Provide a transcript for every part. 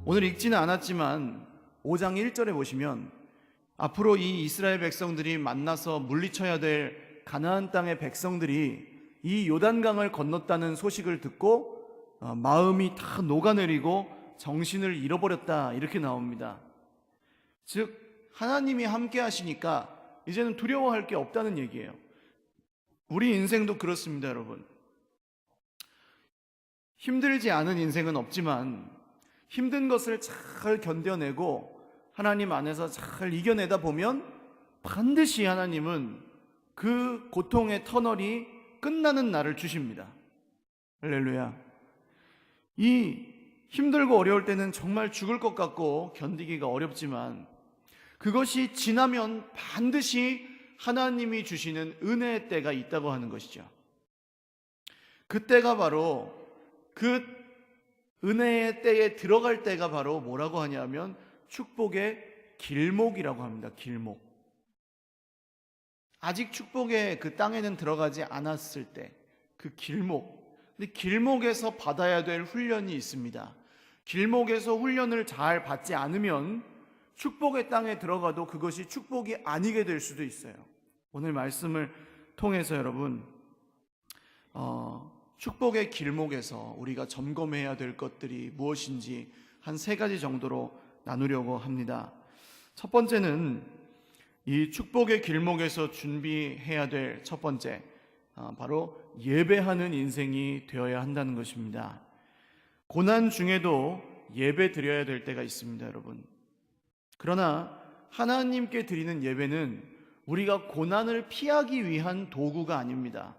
오늘 읽지는 않았지만 5장 1절에 보시면 앞으로 이 이스라엘 백성들이 만나서 물리쳐야 될 가나안 땅의 백성들이 이 요단강을 건넜다는 소식을 듣고 마음이 다 녹아내리고 정신을 잃어버렸다, 이렇게 나옵니다. 즉 하나님이 함께 하시니까 이제는 두려워할 게 없다는 얘기예요. 우리 인생도 그렇습니다, 여러분. 힘들지 않은 인생은 없지만 힘든 것을 잘 견뎌내고 하나님 안에서 잘 이겨내다 보면 반드시 하나님은 그 고통의 터널이 끝나는 날을 주십니다. 할렐루야. 이 힘들고 어려울 때는 정말 죽을 것 같고 견디기가 어렵지만 그것이 지나면 반드시 하나님이 주시는 은혜의 때가 있다고 하는 것이죠. 그때가 바로 그 은혜의 때에 들어갈 때가 바로 뭐라고 하냐면 축복의 길목이라고 합니다. 길목. 아직 축복의 그 땅에는 들어가지 않았을 때 그 길목. 근데 길목에서 받아야 될 훈련이 있습니다. 길목에서 훈련을 잘 받지 않으면 축복의 땅에 들어가도 그것이 축복이 아니게 될 수도 있어요. 오늘 말씀을 통해서 여러분 축복의 길목에서 우리가 점검해야 될 것들이 무엇인지 한 3가지 정도로 나누려고 합니다. 첫 번째는 이 축복의 길목에서 준비해야 될 첫 번째, 바로 예배하는 인생이 되어야 한다는 것입니다. 고난 중에도 예배 드려야 될 때가 있습니다, 여러분. 그러나 하나님께 드리는 예배는 우리가 고난을 피하기 위한 도구가 아닙니다.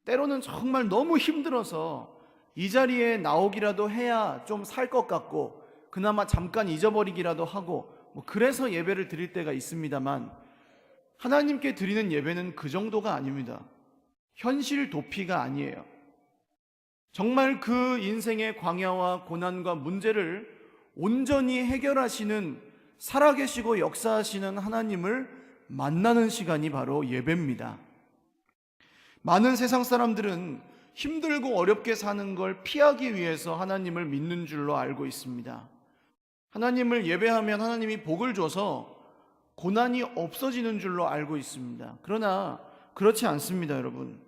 때로는 정말 너무 힘들어서 이 자리에 나오기라도 해야 좀 살 것 같고 그나마 잠깐 잊어버리기라도 하고 그래서 예배를 드릴 때가 있습니다만 하나님께 드리는 예배는 그 정도가 아닙니다. 현실 도피가 아니에요. 정말 그 인생의 광야와 고난과 문제를 온전히 해결하시는 살아계시고 역사하시는 하나님을 만나는 시간이 바로 예배입니다. 많은 세상 사람들은 힘들고 어렵게 사는 걸 피하기 위해서 하나님을 믿는 줄로 알고 있습니다. 하나님을 예배하면 하나님이 복을 줘서 고난이 없어지는 줄로 알고 있습니다. 그러나 그렇지 않습니다, 여러분.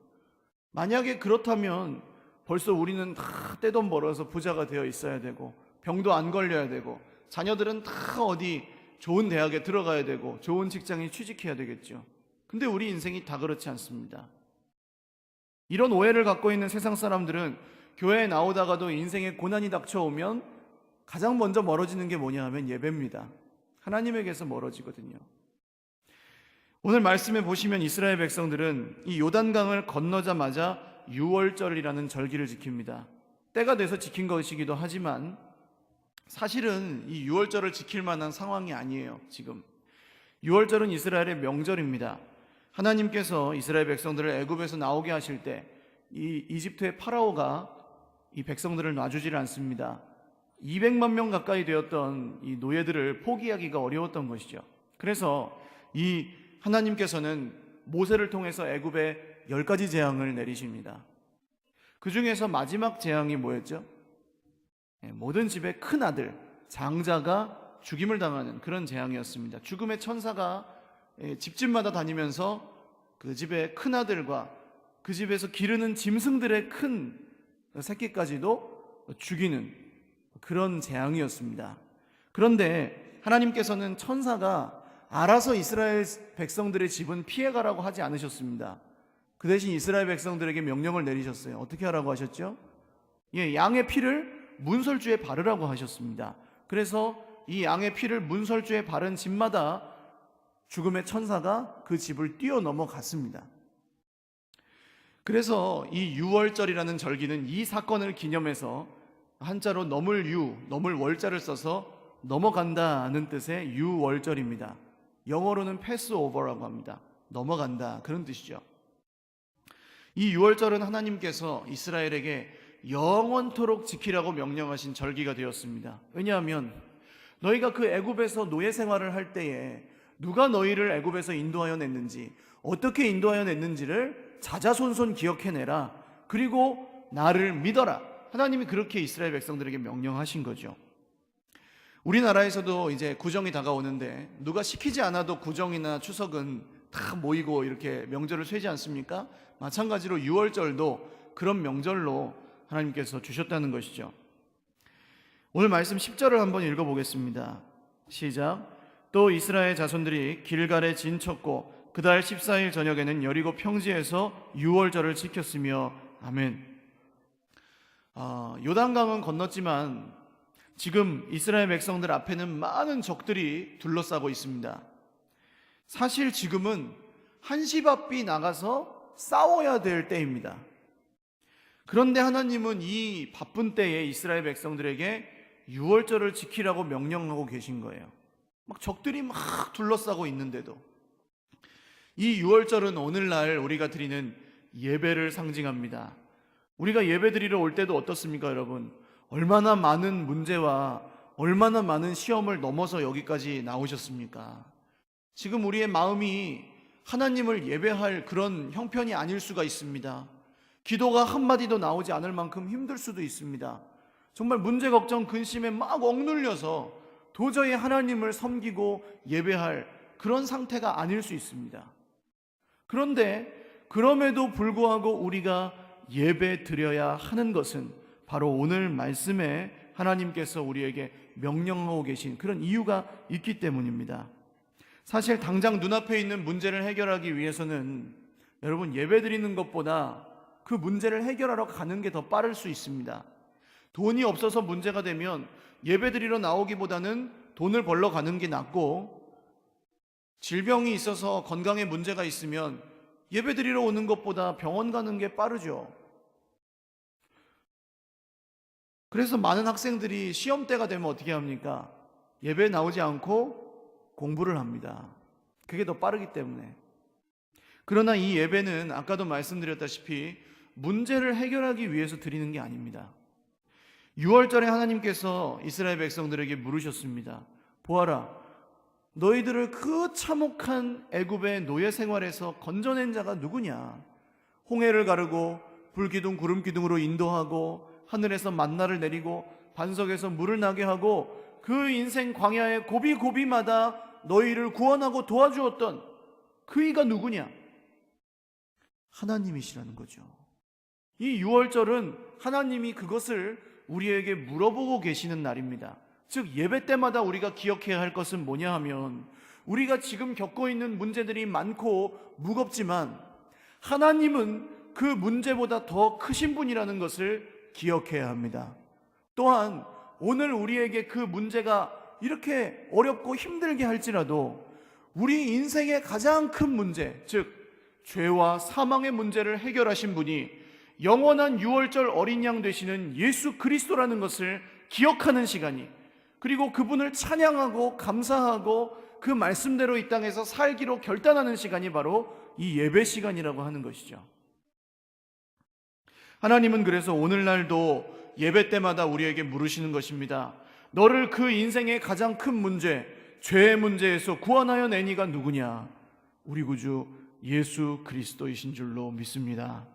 만약에 그렇다면 벌써 우리는 다 떼돈 벌어서 부자가 되어 있어야 되고 병도 안 걸려야 되고 자녀들은 다 어디 좋은 대학에 들어가야 되고 좋은 직장에 취직해야 되겠죠. 근데 우리 인생이 다 그렇지 않습니다. 이런 오해를 갖고 있는 세상 사람들은 교회에 나오다가도 인생에 고난이 닥쳐오면 가장 먼저 멀어지는 게 뭐냐 하면 예배입니다. 하나님에게서 멀어지거든요. 오늘 말씀에 보시면 이스라엘 백성들은 이 요단강을 건너자마자 유월절이라는 절기를 지킵니다. 때가 돼서 지킨 것이기도 하지만 사실은 이 유월절을 지킬 만한 상황이 아니에요. 지금 유월절은 이스라엘의 명절입니다. 하나님께서 이스라엘 백성들을 애굽에서 나오게 하실 때 이 이집트의 파라오가 이 백성들을 놔주지를 않습니다. 200만 명 가까이 되었던 이 노예들을 포기하기가 어려웠던 것이죠. 그래서 이 하나님께서는 모세를 통해서 애굽에 10가지 재앙을 내리십니다. 그 중에서 마지막 재앙이 뭐였죠? 모든 집의 큰 아들, 장자가 죽임을 당하는 그런 재앙이었습니다. 죽음의 천사가 집집마다 다니면서 그 집의 큰 아들과 그 집에서 기르는 짐승들의 큰 새끼까지도 죽이는 그런 재앙이었습니다. 그런데 하나님께서는 천사가 알아서 이스라엘 백성들의 집은 피해가라고 하지 않으셨습니다. 그 대신 이스라엘 백성들에게 명령을 내리셨어요. 어떻게 하라고 하셨죠? 양의 피를 문설주에 바르라고 하셨습니다. 그래서 이 양의 피를 문설주에 바른 집마다 죽음의 천사가 그 집을 뛰어넘어갔습니다. 그래서 이 유월절이라는 절기는 이 사건을 기념해서 한자로 넘을 월자를 써서 넘어간다는 뜻의 유월절입니다. 영어로는 패스오버라고 합니다. 넘어간다, 그런 뜻이죠. 이 유월절은 하나님께서 이스라엘에게 영원토록 지키라고 명령하신 절기가 되었습니다. 왜냐하면 너희가 그 애굽에서 노예 생활을 할 때에 누가 너희를 애굽에서 인도하여 냈는지, 어떻게 인도하여 냈는지를 자자손손 기억해내라. 그리고 나를 믿어라. 하나님이 그렇게 이스라엘 백성들에게 명령하신 거죠. 우리나라에서도 이제 구정이 다가오는데 누가 시키지 않아도 구정이나 추석은 다 모이고 이렇게 명절을 쇠지 않습니까? 마찬가지로 유월절도 그런 명절로 하나님께서 주셨다는 것이죠. 오늘 말씀 10절을 한번 읽어보겠습니다. 시작. 또 이스라엘 자손들이 길갈에 진쳤고 그달 14일 저녁에는 여리고 평지에서 유월절을 지켰으며 아멘. 요단강은 건넜지만 지금 이스라엘 백성들 앞에는 많은 적들이 둘러싸고 있습니다. 사실 지금은 한시바삐 나가서 싸워야 될 때입니다. 그런데 하나님은 이 바쁜 때에 이스라엘 백성들에게 유월절을 지키라고 명령하고 계신 거예요. 적들이 막 둘러싸고 있는데도. 이 유월절은 오늘날 우리가 드리는 예배를 상징합니다. 우리가 예배 드리러 올 때도 어떻습니까, 여러분? 얼마나 많은 문제와 얼마나 많은 시험을 넘어서 여기까지 나오셨습니까? 지금 우리의 마음이 하나님을 예배할 그런 형편이 아닐 수가 있습니다. 기도가 한마디도 나오지 않을 만큼 힘들 수도 있습니다. 정말 문제, 걱정, 근심에 막 억눌려서 도저히 하나님을 섬기고 예배할 그런 상태가 아닐 수 있습니다. 그런데 그럼에도 불구하고 우리가 예배 드려야 하는 것은 바로 오늘 말씀에 하나님께서 우리에게 명령하고 계신 그런 이유가 있기 때문입니다. 사실 당장 눈앞에 있는 문제를 해결하기 위해서는 여러분 예배 드리는 것보다 그 문제를 해결하러 가는 게 더 빠를 수 있습니다. 돈이 없어서 문제가 되면 예배 드리러 나오기보다는 돈을 벌러 가는 게 낫고, 질병이 있어서 건강에 문제가 있으면 예배 드리러 오는 것보다 병원 가는 게 빠르죠. 그래서 많은 학생들이 시험 때가 되면 어떻게 합니까? 예배 나오지 않고 공부를 합니다. 그게 더 빠르기 때문에. 그러나 이 예배는 아까도 말씀드렸다시피 문제를 해결하기 위해서 드리는 게 아닙니다. 6월절에 하나님께서 이스라엘 백성들에게 물으셨습니다. 보아라, 너희들을 그 참혹한 애굽의 노예 생활에서 건져낸 자가 누구냐? 홍해를 가르고 불기둥 구름기둥으로 인도하고 하늘에서 만나를 내리고 반석에서 물을 나게 하고 그 인생 광야의 고비고비마다 너희를 구원하고 도와주었던 그 이가 누구냐? 하나님이시라는 거죠. 이 6월절은 하나님이 그것을 우리에게 물어보고 계시는 날입니다. 즉 예배 때마다 우리가 기억해야 할 것은 뭐냐 하면, 우리가 지금 겪고 있는 문제들이 많고 무겁지만 하나님은 그 문제보다 더 크신 분이라는 것을 기억해야 합니다. 또한 오늘 우리에게 그 문제가 이렇게 어렵고 힘들게 할지라도 우리 인생의 가장 큰 문제, 즉 죄와 사망의 문제를 해결하신 분이 영원한 6월절 어린 양 되시는 예수 그리스도라는 것을 기억하는 시간이, 그리고 그분을 찬양하고 감사하고 그 말씀대로 이 땅에서 살기로 결단하는 시간이 바로 이 예배 시간이라고 하는 것이죠. 하나님은 그래서 오늘날도 예배 때마다 우리에게 물으시는 것입니다. 너를 그 인생의 가장 큰 문제, 죄의 문제에서 구원하여 낸 이가 누구냐? 우리 구주 예수 그리스도이신 줄로 믿습니다.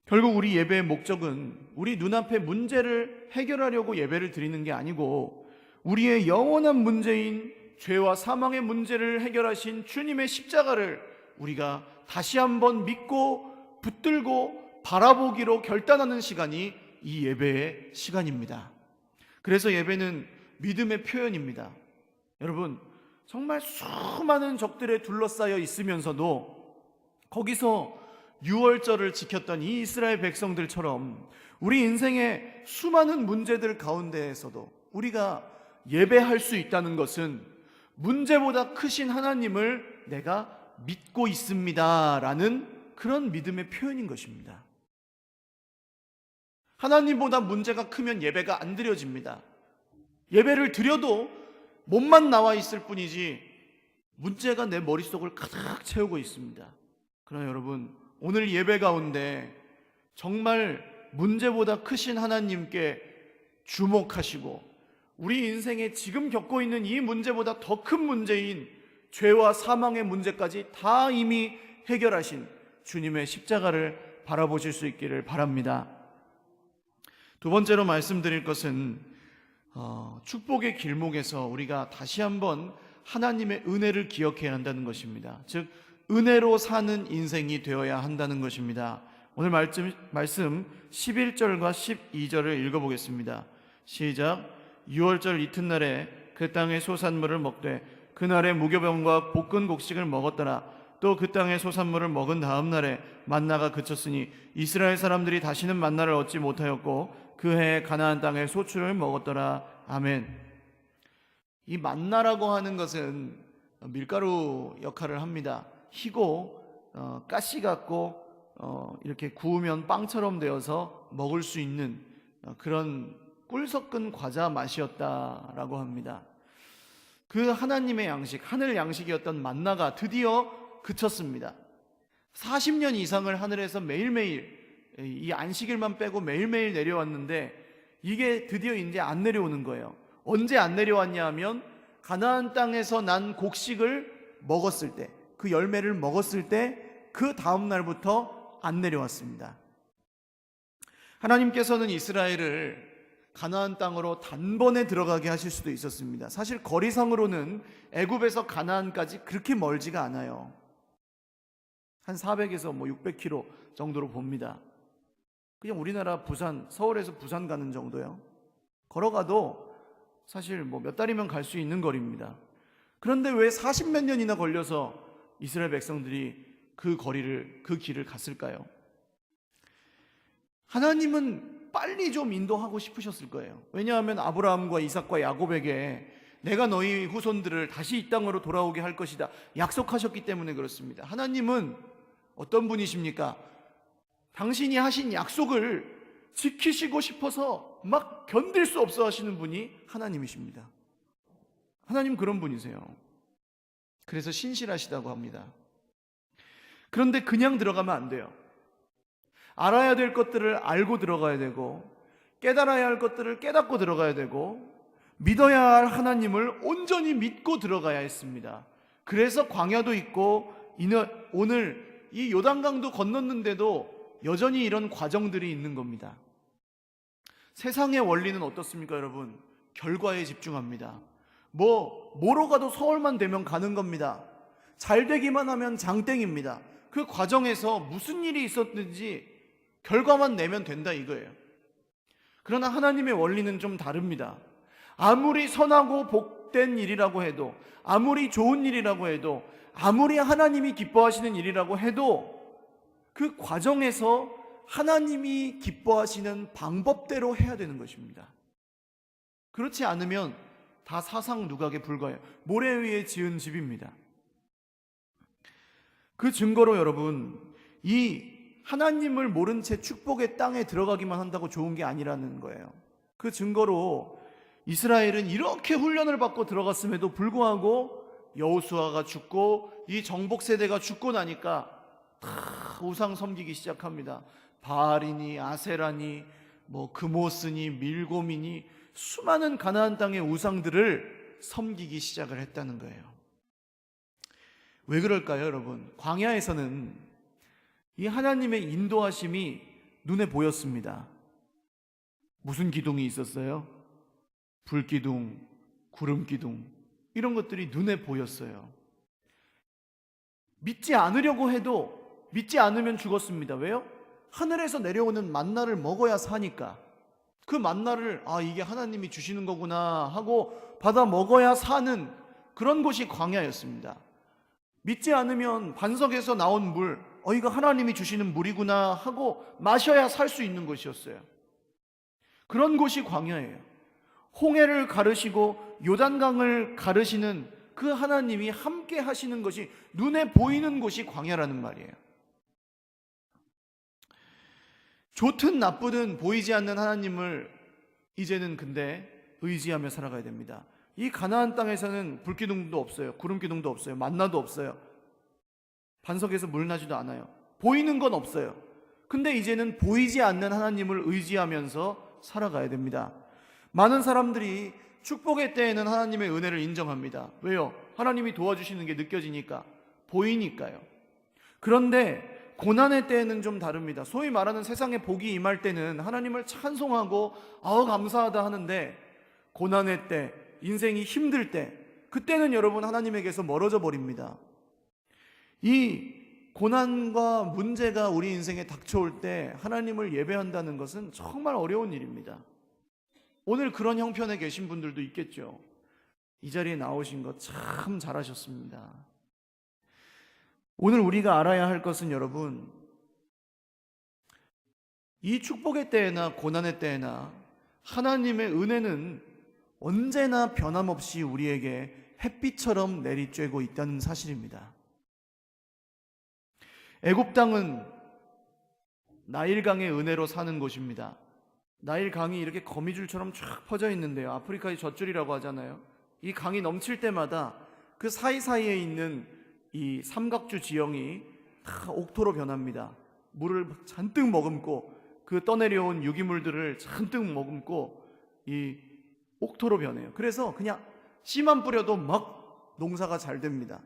결국 우리 예배의 목적은 우리 눈앞의 문제를 해결하려고 예배를 드리는 게 아니고, 우리의 영원한 문제인 죄와 사망의 문제를 해결하신 주님의 십자가를 우리가 다시 한번 믿고 붙들고 바라보기로 결단하는 시간이 이 예배의 시간입니다. 그래서 예배는 믿음의 표현입니다. 여러분, 정말 수많은 적들에 둘러싸여 있으면서도 거기서 유월절을 지켰던 이 이스라엘 백성들처럼 우리 인생의 수많은 문제들 가운데에서도 우리가 예배할 수 있다는 것은 문제보다 크신 하나님을 내가 믿고 있습니다 라는 그런 믿음의 표현인 것입니다. 하나님보다 문제가 크면 예배가 안 드려집니다. 예배를 드려도 몸만 나와 있을 뿐이지 문제가 내 머릿속을 가득 채우고 있습니다. 그러나 여러분, 오늘 예배 가운데 정말 문제보다 크신 하나님께 주목하시고 우리 인생에 지금 겪고 있는 이 문제보다 더 큰 문제인 죄와 사망의 문제까지 다 이미 해결하신 주님의 십자가를 바라보실 수 있기를 바랍니다. 두 번째로 말씀드릴 것은 축복의 길목에서 우리가 다시 한번 하나님의 은혜를 기억해야 한다는 것입니다. 즉 은혜로 사는 인생이 되어야 한다는 것입니다. 오늘 말씀 11절과 12절을 읽어보겠습니다. 시작. 유월절 이튿날에 그 땅의 소산물을 먹되 그날에 무교병과 볶은 곡식을 먹었더라. 또 그 땅의 소산물을 먹은 다음 날에 만나가 그쳤으니 이스라엘 사람들이 다시는 만나를 얻지 못하였고 그 해에 가나안 땅의 소출을 먹었더라. 아멘. 이 만나라고 하는 것은 밀가루 역할을 합니다. 희고 가시 같고 이렇게 구우면 빵처럼 되어서 먹을 수 있는 그런 꿀 섞은 과자 맛이었다라고 합니다. 그 하나님의 양식, 하늘 양식이었던 만나가 드디어 그쳤습니다. 40년 이상을 하늘에서 매일매일 이 안식일만 빼고 매일매일 내려왔는데 이게 드디어 이제 안 내려오는 거예요. 언제 안 내려왔냐 하면 가나안 땅에서 난 곡식을 먹었을 때, 그 열매를 먹었을 때 그 다음 날부터 안 내려왔습니다. 하나님께서는 이스라엘을 가나안 땅으로 단번에 들어가게 하실 수도 있었습니다. 사실 거리상으로는 애굽에서 가나안까지 그렇게 멀지가 않아요. 한 400에서 600km 정도로 봅니다. 그냥 우리나라 부산, 서울에서 부산 가는 정도요. 걸어가도 사실 몇 달이면 갈 수 있는 거리입니다. 그런데 왜 40몇 년이나 걸려서 이스라엘 백성들이 그 길을 갔을까요? 하나님은 빨리 좀 인도하고 싶으셨을 거예요. 왜냐하면 아브라함과 이삭과 야곱에게 내가 너희 후손들을 다시 이 땅으로 돌아오게 할 것이다 약속하셨기 때문에 그렇습니다. 하나님은 어떤 분이십니까? 당신이 하신 약속을 지키시고 싶어서 막 견딜 수 없어 하시는 분이 하나님이십니다. 하나님 그런 분이세요. 그래서 신실하시다고 합니다. 그런데 그냥 들어가면 안 돼요. 알아야 될 것들을 알고 들어가야 되고 깨달아야 할 것들을 깨닫고 들어가야 되고 믿어야 할 하나님을 온전히 믿고 들어가야 했습니다. 그래서 광야도 있고 오늘 이 요단강도 건넜는데도 여전히 이런 과정들이 있는 겁니다. 세상의 원리는 어떻습니까, 여러분? 결과에 집중합니다. 뭐로 가도 서울만 되면 가는 겁니다. 잘 되기만 하면 장땡입니다. 그 과정에서 무슨 일이 있었든지 결과만 내면 된다 이거예요. 그러나 하나님의 원리는 좀 다릅니다. 아무리 선하고 복된 일이라고 해도, 아무리 좋은 일이라고 해도, 아무리 하나님이 기뻐하시는 일이라고 해도 그 과정에서 하나님이 기뻐하시는 방법대로 해야 되는 것입니다. 그렇지 않으면 다 사상 누각에 불과해요. 모래 위에 지은 집입니다. 그 증거로 여러분, 이 하나님을 모른 채 축복의 땅에 들어가기만 한다고 좋은 게 아니라는 거예요. 그 증거로 이스라엘은 이렇게 훈련을 받고 들어갔음에도 불구하고 여호수아가 죽고 이 정복 세대가 죽고 나니까 다 우상 섬기기 시작합니다. 바알이니 아세라니 그모스니 밀곰이니 수많은 가나안 땅의 우상들을 섬기기 시작을 했다는 거예요. 왜 그럴까요, 여러분? 광야에서는 이 하나님의 인도하심이 눈에 보였습니다. 무슨 기둥이 있었어요? 불기둥, 구름기둥, 이런 것들이 눈에 보였어요. 믿지 않으려고 해도 믿지 않으면 죽었습니다. 왜요? 하늘에서 내려오는 만나를 먹어야 사니까. 그 만나를 이게 하나님이 주시는 거구나 하고 받아 먹어야 사는 그런 곳이 광야였습니다. 믿지 않으면 반석에서 나온 물, 이거 하나님이 주시는 물이구나 하고 마셔야 살 수 있는 곳이었어요. 그런 곳이 광야예요. 홍해를 가르시고 요단강을 가르시는 그 하나님이 함께 하시는 것이 눈에 보이는 곳이 광야라는 말이에요. 좋든 나쁘든 보이지 않는 하나님을 이제는 근데 의지하며 살아가야 됩니다. 이 가나안 땅에서는 불기둥도 없어요. 구름기둥도 없어요. 만나도 없어요. 반석에서 물 나지도 않아요. 보이는 건 없어요. 근데 이제는 보이지 않는 하나님을 의지하면서 살아가야 됩니다. 많은 사람들이 축복의 때에는 하나님의 은혜를 인정합니다. 왜요? 하나님이 도와주시는 게 느껴지니까, 보이니까요. 그런데 고난의 때에는 좀 다릅니다. 소위 말하는 세상에 복이 임할 때는 하나님을 찬송하고 감사하다 하는데, 고난의 때, 인생이 힘들 때, 그때는 여러분 하나님에게서 멀어져 버립니다. 이 고난과 문제가 우리 인생에 닥쳐올 때 하나님을 예배한다는 것은 정말 어려운 일입니다. 오늘 그런 형편에 계신 분들도 있겠죠. 이 자리에 나오신 것 참 잘하셨습니다. 오늘 우리가 알아야 할 것은 여러분, 이 축복의 때에나 고난의 때에나 하나님의 은혜는 언제나 변함없이 우리에게 햇빛처럼 내리쬐고 있다는 사실입니다. 애굽 땅은 나일강의 은혜로 사는 곳입니다. 나일강이 이렇게 거미줄처럼 쫙 퍼져 있는데요. 아프리카의 젖줄이라고 하잖아요. 이 강이 넘칠 때마다 그 사이사이에 있는 이 삼각주 지형이 다 옥토로 변합니다. 물을 잔뜩 머금고 그 떠내려온 유기물들을 잔뜩 머금고 이 옥토로 변해요. 그래서 그냥 씨만 뿌려도 막 농사가 잘 됩니다.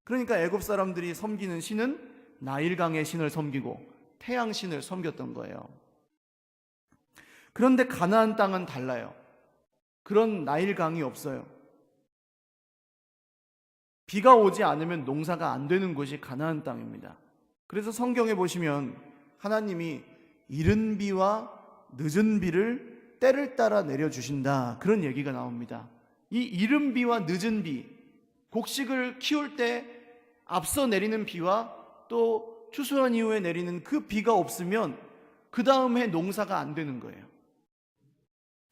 그러니까 애굽 사람들이 섬기는 신은 나일강의 신을 섬기고 태양신을 섬겼던 거예요. 그런데 가나안 땅은 달라요. 그런 나일강이 없어요. 비가 오지 않으면 농사가 안 되는 곳이 가나안 땅입니다. 그래서 성경에 보시면 하나님이 이른 비와 늦은 비를 때를 따라 내려주신다, 그런 얘기가 나옵니다. 이 이른 비와 늦은 비, 곡식을 키울 때 앞서 내리는 비와 또 추수한 이후에 내리는 그 비가 없으면 그 다음에 농사가 안 되는 거예요.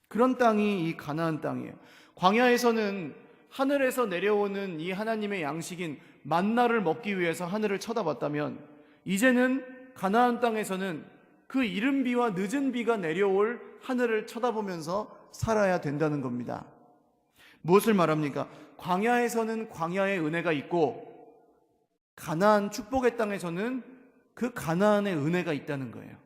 그런 땅이 이 가나안 땅이에요. 광야에서는 하늘에서 내려오는 이 하나님의 양식인 만나를 먹기 위해서 하늘을 쳐다봤다면, 이제는 가나안 땅에서는 그 이른 비와 늦은 비가 내려올 하늘을 쳐다보면서 살아야 된다는 겁니다. 무엇을 말합니까? 광야에서는 광야의 은혜가 있고 가나안 축복의 땅에서는 그 가나안의 은혜가 있다는 거예요.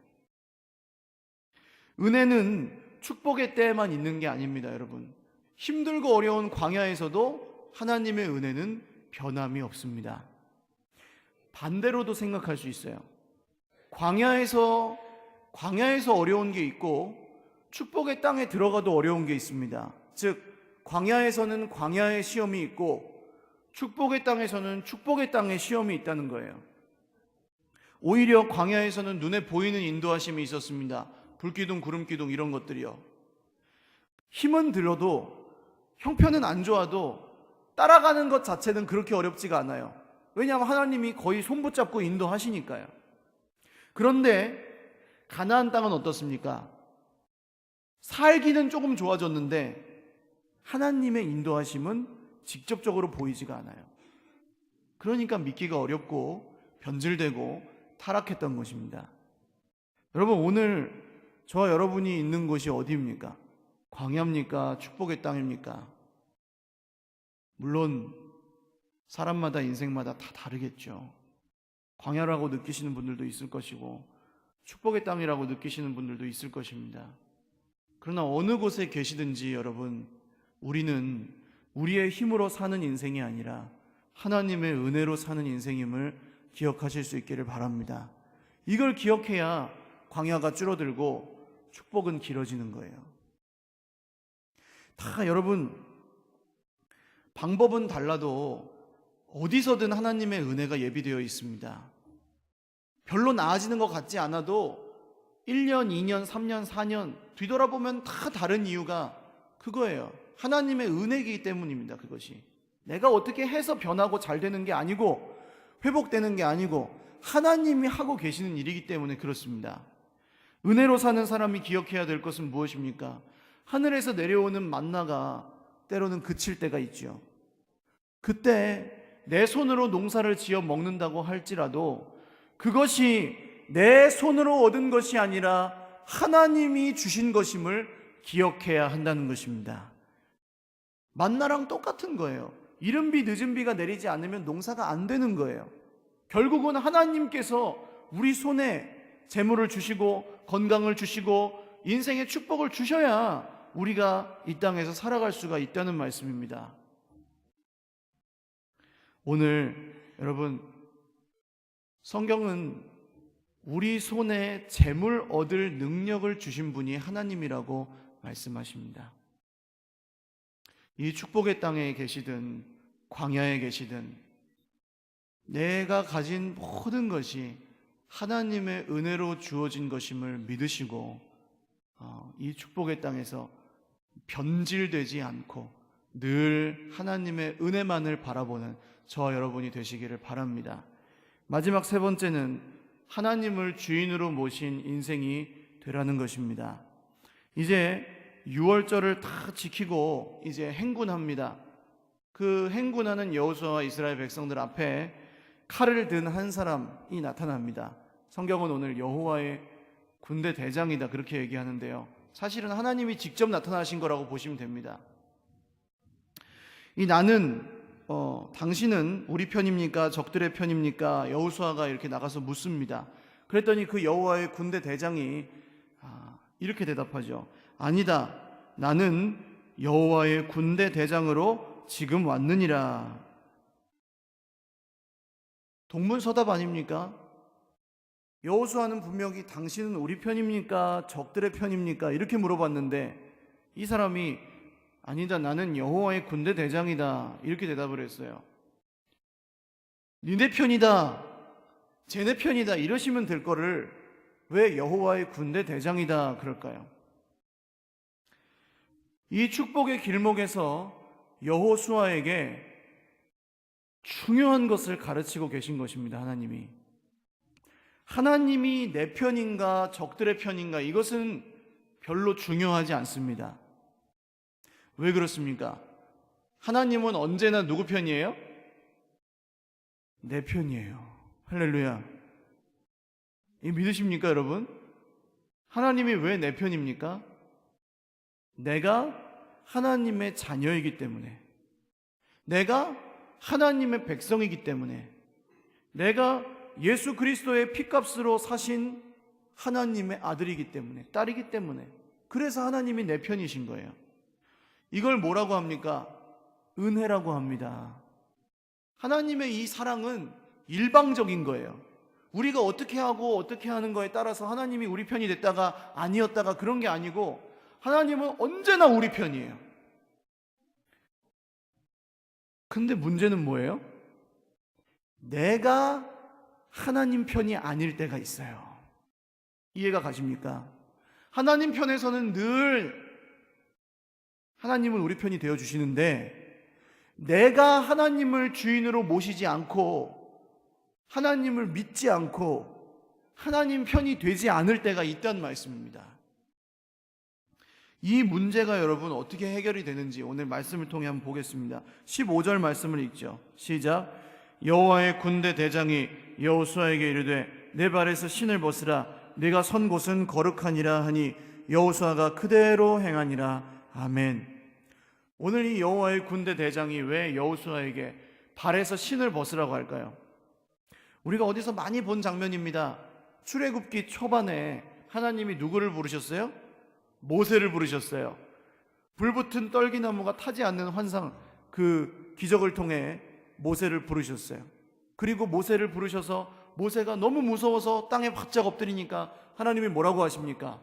은혜는 축복의 때에만 있는 게 아닙니다, 여러분. 힘들고 어려운 광야에서도 하나님의 은혜는 변함이 없습니다. 반대로도 생각할 수 있어요. 광야에서 어려운 게 있고 축복의 땅에 들어가도 어려운 게 있습니다. 즉, 광야에서는 광야의 시험이 있고 축복의 땅에서는 축복의 땅의 시험이 있다는 거예요. 오히려 광야에서는 눈에 보이는 인도하심이 있었습니다. 불기둥, 구름기둥 이런 것들이요. 힘은 들어도 형편은 안 좋아도 따라가는 것 자체는 그렇게 어렵지가 않아요. 왜냐하면 하나님이 거의 손붙잡고 인도하시니까요. 그런데 가나안 땅은 어떻습니까? 살기는 조금 좋아졌는데 하나님의 인도하심은 직접적으로 보이지가 않아요. 그러니까 믿기가 어렵고 변질되고 타락했던 것입니다. 여러분, 오늘 저와 여러분이 있는 곳이 어디입니까? 광야입니까? 축복의 땅입니까? 물론 사람마다 인생마다 다 다르겠죠. 광야라고 느끼시는 분들도 있을 것이고 축복의 땅이라고 느끼시는 분들도 있을 것입니다. 그러나 어느 곳에 계시든지 여러분, 우리는 우리의 힘으로 사는 인생이 아니라 하나님의 은혜로 사는 인생임을 기억하실 수 있기를 바랍니다. 이걸 기억해야 광야가 줄어들고 축복은 길어지는 거예요. 다 여러분, 방법은 달라도 어디서든 하나님의 은혜가 예비되어 있습니다. 별로 나아지는 것 같지 않아도 1년, 2년, 3년, 4년 뒤돌아보면 다 다른 이유가 그거예요. 하나님의 은혜이기 때문입니다. 그것이 내가 어떻게 해서 변하고 잘 되는 게 아니고 회복되는 게 아니고 하나님이 하고 계시는 일이기 때문에 그렇습니다. 은혜로 사는 사람이 기억해야 될 것은 무엇입니까? 하늘에서 내려오는 만나가 때로는 그칠 때가 있죠. 그때 내 손으로 농사를 지어 먹는다고 할지라도 그것이 내 손으로 얻은 것이 아니라 하나님이 주신 것임을 기억해야 한다는 것입니다. 만나랑 똑같은 거예요. 이른 비 늦은 비가 내리지 않으면 농사가 안 되는 거예요. 결국은 하나님께서 우리 손에 재물을 주시고 건강을 주시고 인생의 축복을 주셔야 우리가 이 땅에서 살아갈 수가 있다는 말씀입니다. 오늘 여러분, 성경은 우리 손에 재물 얻을 능력을 주신 분이 하나님이라고 말씀하십니다. 이 축복의 땅에 계시든 광야에 계시든 내가 가진 모든 것이 하나님의 은혜로 주어진 것임을 믿으시고 이 축복의 땅에서 변질되지 않고 늘 하나님의 은혜만을 바라보는 저와 여러분이 되시기를 바랍니다. 마지막 세 번째는 하나님을 주인으로 모신 인생이 되라는 것입니다. 이제 유월절을 다 지키고 이제 행군합니다. 그 행군하는 여호수아와 이스라엘 백성들 앞에 칼을 든 한 사람이 나타납니다. 성경은 오늘 여호와의 군대 대장이다 그렇게 얘기하는데요, 사실은 하나님이 직접 나타나신 거라고 보시면 됩니다. 이 나는 당신은 우리 편입니까 적들의 편입니까? 여호수아가 이렇게 나가서 묻습니다. 그랬더니 그 여호와의 군대 대장이 이렇게 대답하죠. 아니다, 나는 여호와의 군대 대장으로 지금 왔느니라. 동문서답 아닙니까? 여호수아는 분명히 당신은 우리 편입니까 적들의 편입니까 이렇게 물어봤는데 이 사람이 아니다, 나는 여호와의 군대 대장이다 이렇게 대답을 했어요. 니네 편이다, 쟤네 편이다 이러시면 될 거를 왜 여호와의 군대 대장이다 그럴까요? 이 축복의 길목에서 여호수아에게 중요한 것을 가르치고 계신 것입니다. 하나님이 내 편인가 적들의 편인가 이것은 별로 중요하지 않습니다. 왜 그렇습니까? 하나님은 언제나 누구 편이에요? 내 편이에요. 할렐루야. 이 믿으십니까 여러분? 하나님이 왜 내 편입니까? 내가 하나님의 자녀이기 때문에, 내가 하나님의 백성이기 때문에, 내가 예수 그리스도의 피값으로 사신 하나님의 아들이기 때문에, 딸이기 때문에, 그래서 하나님이 내 편이신 거예요. 이걸 뭐라고 합니까? 은혜라고 합니다. 하나님의 이 사랑은 일방적인 거예요. 우리가 어떻게 하고 어떻게 하는 거에 따라서 하나님이 우리 편이 됐다가 아니었다가 그런 게 아니고 하나님은 언제나 우리 편이에요. 근데 문제는 뭐예요? 내가 하나님 편이 아닐 때가 있어요. 이해가 가십니까? 하나님 편에서는 늘 하나님은 우리 편이 되어주시는데 내가 하나님을 주인으로 모시지 않고 하나님을 믿지 않고 하나님 편이 되지 않을 때가 있다는 말씀입니다. 이 문제가 여러분 어떻게 해결이 되는지 오늘 말씀을 통해 한번 보겠습니다. 15절 말씀을 읽죠. 시작. 여호와의 군대 대장이 여호수아에게 이르되 내 발에서 신을 벗으라 네가 선 곳은 거룩하니라 하니 여호수아가 그대로 행하니라. 아멘. 오늘 이 여호와의 군대 대장이 왜 여호수아에게 발에서 신을 벗으라고 할까요? 우리가 어디서 많이 본 장면입니다. 출애굽기 초반에 하나님이 누구를 부르셨어요? 모세를 부르셨어요. 불붙은 떨기나무가 타지 않는 환상, 그 기적을 통해 모세를 부르셨어요. 그리고 모세를 부르셔서 모세가 너무 무서워서 땅에 바짝 엎드리니까 하나님이 뭐라고 하십니까?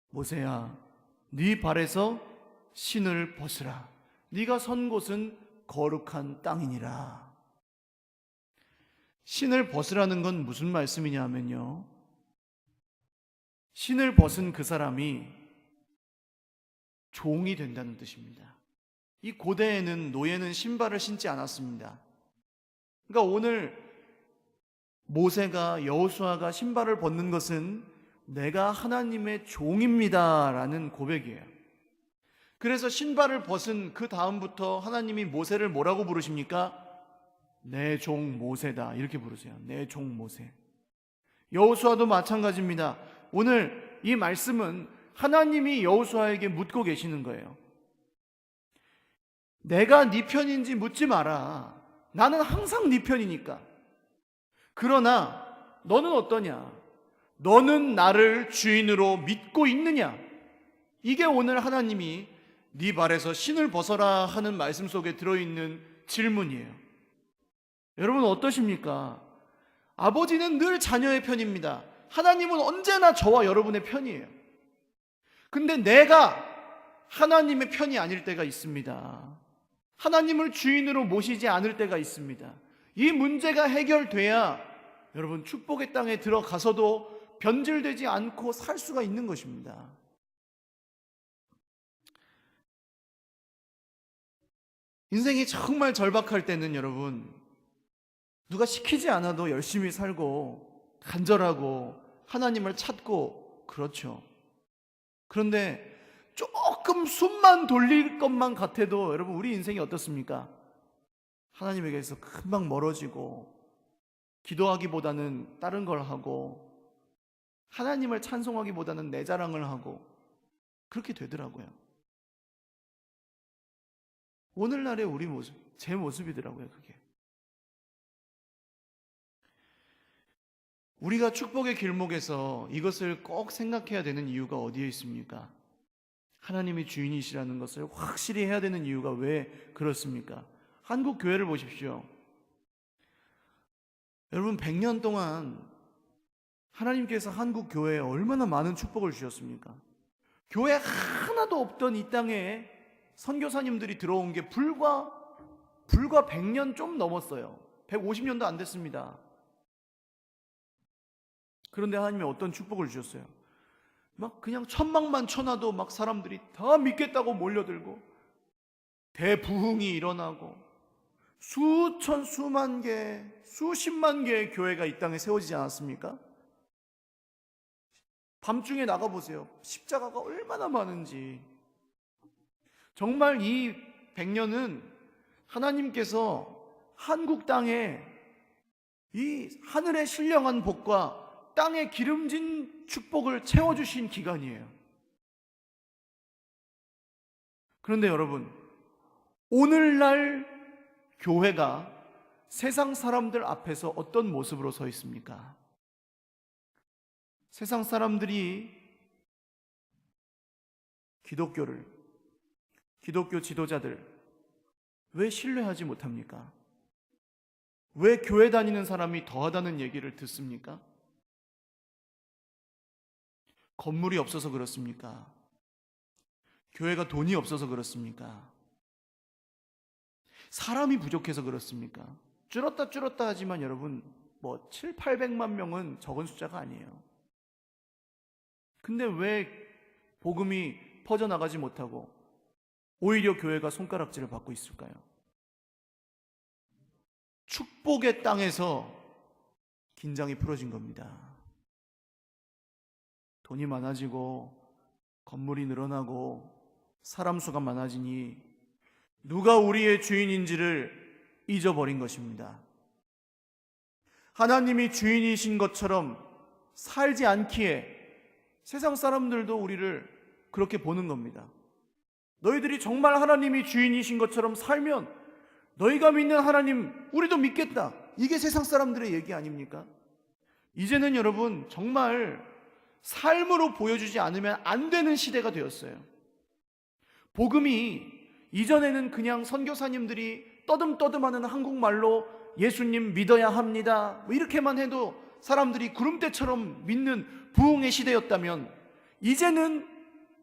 모세야, 네 발에서 신을 벗으라. 네가 선 곳은 거룩한 땅이니라. 신을 벗으라는 건 무슨 말씀이냐 하면요, 신을 벗은 그 사람이 종이 된다는 뜻입니다. 이 고대에는 노예는 신발을 신지 않았습니다. 그러니까 오늘 모세가 여호수아가 신발을 벗는 것은 내가 하나님의 종입니다 라는 고백이에요. 그래서 신발을 벗은 그 다음부터 하나님이 모세를 뭐라고 부르십니까? 내 종 모세다 이렇게 부르세요. 내 종 모세. 여호수아도 마찬가지입니다. 오늘 이 말씀은 하나님이 여호수아에게 묻고 계시는 거예요. 내가 네 편인지 묻지 마라. 나는 항상 네 편이니까. 그러나 너는 어떠냐? 너는 나를 주인으로 믿고 있느냐? 이게 오늘 하나님이 네 발에서 신을 벗어라 하는 말씀 속에 들어있는 질문이에요. 여러분 어떠십니까? 아버지는 늘 자녀의 편입니다. 하나님은 언제나 저와 여러분의 편이에요. 근데 내가 하나님의 편이 아닐 때가 있습니다. 하나님을 주인으로 모시지 않을 때가 있습니다. 이 문제가 해결돼야 여러분 축복의 땅에 들어가서도 변질되지 않고 살 수가 있는 것입니다. 인생이 정말 절박할 때는 여러분 누가 시키지 않아도 열심히 살고 간절하고 하나님을 찾고 그렇죠. 그런데 조금 숨만 돌릴 것만 같아도 여러분 우리 인생이 어떻습니까? 하나님에게서 금방 멀어지고 기도하기보다는 다른 걸 하고 하나님을 찬송하기보다는 내 자랑을 하고 그렇게 되더라고요. 오늘날의 우리 모습, 제 모습이더라고요, 그게. 우리가 축복의 길목에서 이것을 꼭 생각해야 되는 이유가 어디에 있습니까? 하나님이 주인이시라는 것을 확실히 해야 되는 이유가 왜 그렇습니까? 한국 교회를 보십시오. 여러분 100년 동안 하나님께서 한국 교회에 얼마나 많은 축복을 주셨습니까? 교회 하나도 없던 이 땅에 선교사님들이 들어온 게 불과 100년 좀 넘었어요. 150년도 안 됐습니다. 그런데 하나님이 어떤 축복을 주셨어요? 막 그냥 천막만 쳐놔도 막 사람들이 다 믿겠다고 몰려들고 대부흥이 일어나고 수천 수만 개 수십만 개의 교회가 이 땅에 세워지지 않았습니까? 밤중에 나가보세요. 십자가가 얼마나 많은지. 정말 이 100년은 하나님께서 한국 땅에 이 하늘의 신령한 복과 땅에 기름진 축복을 채워주신 기간이에요. 그런데 여러분, 오늘날 교회가 세상 사람들 앞에서 어떤 모습으로 서 있습니까? 세상 사람들이 기독교를, 기독교 지도자들 왜 신뢰하지 못합니까? 왜 교회 다니는 사람이 더하다는 얘기를 듣습니까? 건물이 없어서 그렇습니까? 교회가 돈이 없어서 그렇습니까? 사람이 부족해서 그렇습니까? 줄었다 하지만 여러분 7, 800만 명은 적은 숫자가 아니에요. 근데 왜 복음이 퍼져나가지 못하고 오히려 교회가 손가락질을 받고 있을까요? 축복의 땅에서 긴장이 풀어진 겁니다. 돈이 많아지고 건물이 늘어나고 사람 수가 많아지니 누가 우리의 주인인지를 잊어버린 것입니다. 하나님이 주인이신 것처럼 살지 않기에 세상 사람들도 우리를 그렇게 보는 겁니다. 너희들이 정말 하나님이 주인이신 것처럼 살면 너희가 믿는 하나님 우리도 믿겠다. 이게 세상 사람들의 얘기 아닙니까? 이제는 여러분 정말 삶으로 보여주지 않으면 안 되는 시대가 되었어요. 복음이 이전에는 그냥 선교사님들이 떠듬떠듬하는 한국말로 예수님 믿어야 합니다 이렇게만 해도 사람들이 구름대처럼 믿는 부흥의 시대였다면 이제는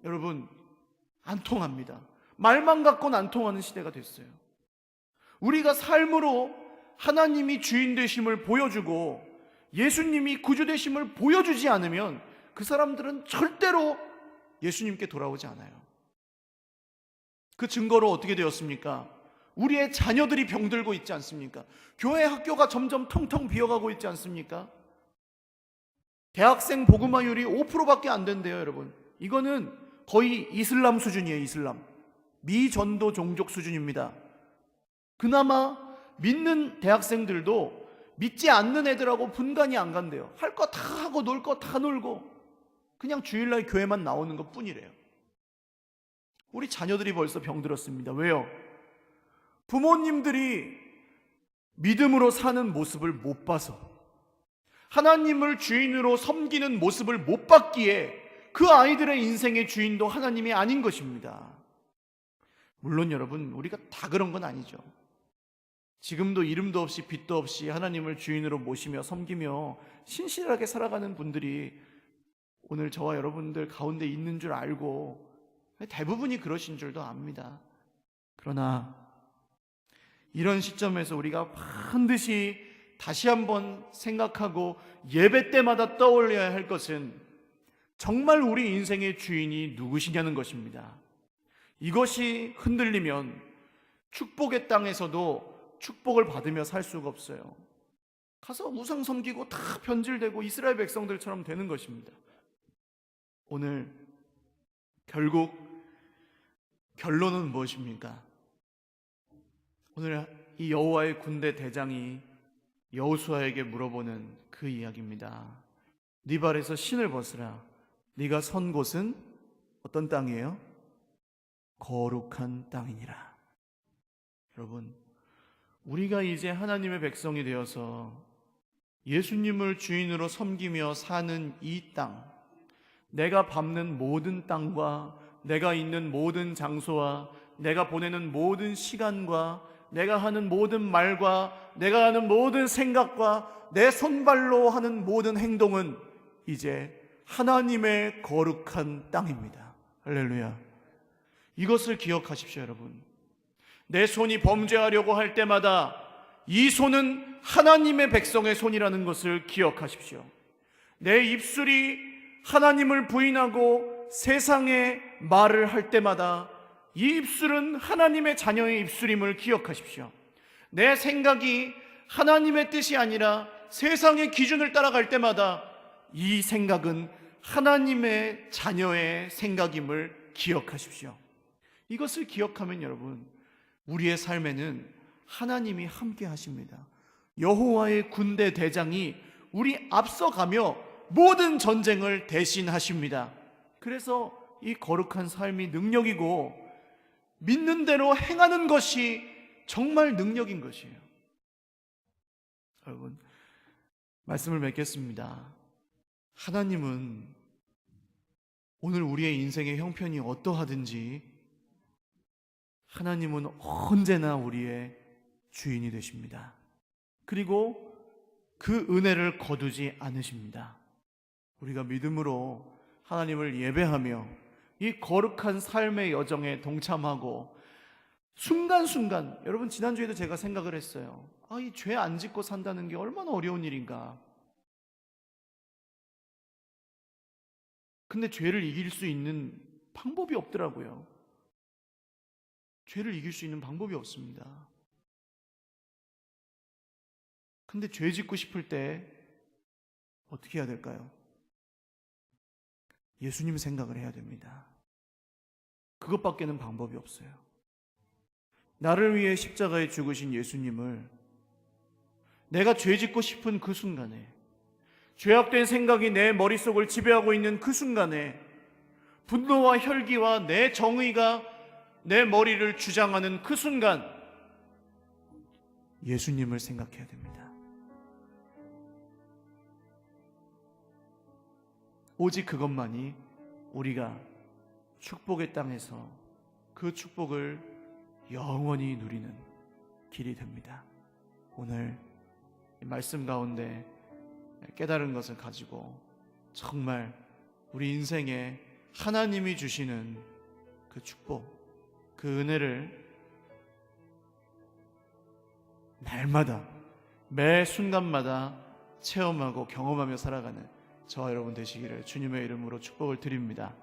여러분 안 통합니다. 말만 갖고는 안 통하는 시대가 됐어요. 우리가 삶으로 하나님이 주인 되심을 보여주고 예수님이 구주 되심을 보여주지 않으면 그 사람들은 절대로 예수님께 돌아오지 않아요. 그 증거로 어떻게 되었습니까? 우리의 자녀들이 병들고 있지 않습니까? 교회 학교가 점점 텅텅 비어가고 있지 않습니까? 대학생 복음화율이 5%밖에 안 된대요, 여러분. 이거는 거의 이슬람 수준이에요, 이슬람. 미전도 종족 수준입니다. 그나마 믿는 대학생들도 믿지 않는 애들하고 분간이 안 간대요. 할 거 다 하고 놀 거 다 놀고 그냥 주일날 교회만 나오는 것 뿐이래요. 우리 자녀들이 벌써 병들었습니다. 왜요? 부모님들이 믿음으로 사는 모습을 못 봐서, 하나님을 주인으로 섬기는 모습을 못 봤기에 그 아이들의 인생의 주인도 하나님이 아닌 것입니다. 물론 여러분, 우리가 다 그런 건 아니죠. 지금도 이름도 없이 빛도 없이 하나님을 주인으로 모시며 섬기며 신실하게 살아가는 분들이 오늘 저와 여러분들 가운데 있는 줄 알고 대부분이 그러신 줄도 압니다. 그러나 이런 시점에서 우리가 반드시 다시 한번 생각하고 예배 때마다 떠올려야 할 것은 정말 우리 인생의 주인이 누구시냐는 것입니다. 이것이 흔들리면 축복의 땅에서도 축복을 받으며 살 수가 없어요. 가서 우상 섬기고 다 변질되고 이스라엘 백성들처럼 되는 것입니다. 오늘 결국 결론은 무엇입니까? 오늘 이 여호와의 군대 대장이 여호수아에게 물어보는 그 이야기입니다. 네 발에서 신을 벗으라. 네가 선 곳은 어떤 땅이에요? 거룩한 땅이니라. 여러분, 우리가 이제 하나님의 백성이 되어서 예수님을 주인으로 섬기며 사는 이 땅, 내가 밟는 모든 땅과 내가 있는 모든 장소와 내가 보내는 모든 시간과 내가 하는 모든 말과 내가 하는 모든 생각과 내 손발로 하는 모든 행동은 이제 하나님의 거룩한 땅입니다. 할렐루야. 이것을 기억하십시오, 여러분. 내 손이 범죄하려고 할 때마다 이 손은 하나님의 백성의 손이라는 것을 기억하십시오. 내 입술이 하나님을 부인하고 세상의 말을 할 때마다 이 입술은 하나님의 자녀의 입술임을 기억하십시오. 내 생각이 하나님의 뜻이 아니라 세상의 기준을 따라갈 때마다 이 생각은 하나님의 자녀의 생각임을 기억하십시오. 이것을 기억하면 여러분, 우리의 삶에는 하나님이 함께 하십니다. 여호와의 군대 대장이 우리 앞서가며 모든 전쟁을 대신하십니다. 그래서 이 거룩한 삶이 능력이고 믿는 대로 행하는 것이 정말 능력인 것이에요. 여러분, 말씀을 맺겠습니다. 하나님은 오늘 우리의 인생의 형편이 어떠하든지 하나님은 언제나 우리의 주인이 되십니다. 그리고 그 은혜를 거두지 않으십니다. 우리가 믿음으로 하나님을 예배하며 이 거룩한 삶의 여정에 동참하고 순간순간, 여러분 지난주에도 제가 생각을 했어요. 이 죄 안 짓고 산다는 게 얼마나 어려운 일인가. 근데 죄를 이길 수 있는 방법이 없더라고요. 죄를 이길 수 있는 방법이 없습니다. 근데 죄 짓고 싶을 때 어떻게 해야 될까요? 예수님 생각을 해야 됩니다. 그것밖에는 방법이 없어요. 나를 위해 십자가에 죽으신 예수님을 내가 죄 짓고 싶은 그 순간에, 죄악된 생각이 내 머릿속을 지배하고 있는 그 순간에, 분노와 혈기와 내 정의가 내 머리를 주장하는 그 순간 예수님을 생각해야 됩니다. 오직 그것만이 우리가 축복의 땅에서 그 축복을 영원히 누리는 길이 됩니다. 오늘 이 말씀 가운데 깨달은 것을 가지고 정말 우리 인생에 하나님이 주시는 그 축복, 그 은혜를 날마다 매 순간마다 체험하고 경험하며 살아가는 저와 여러분 되시기를 주님의 이름으로 축복을 드립니다.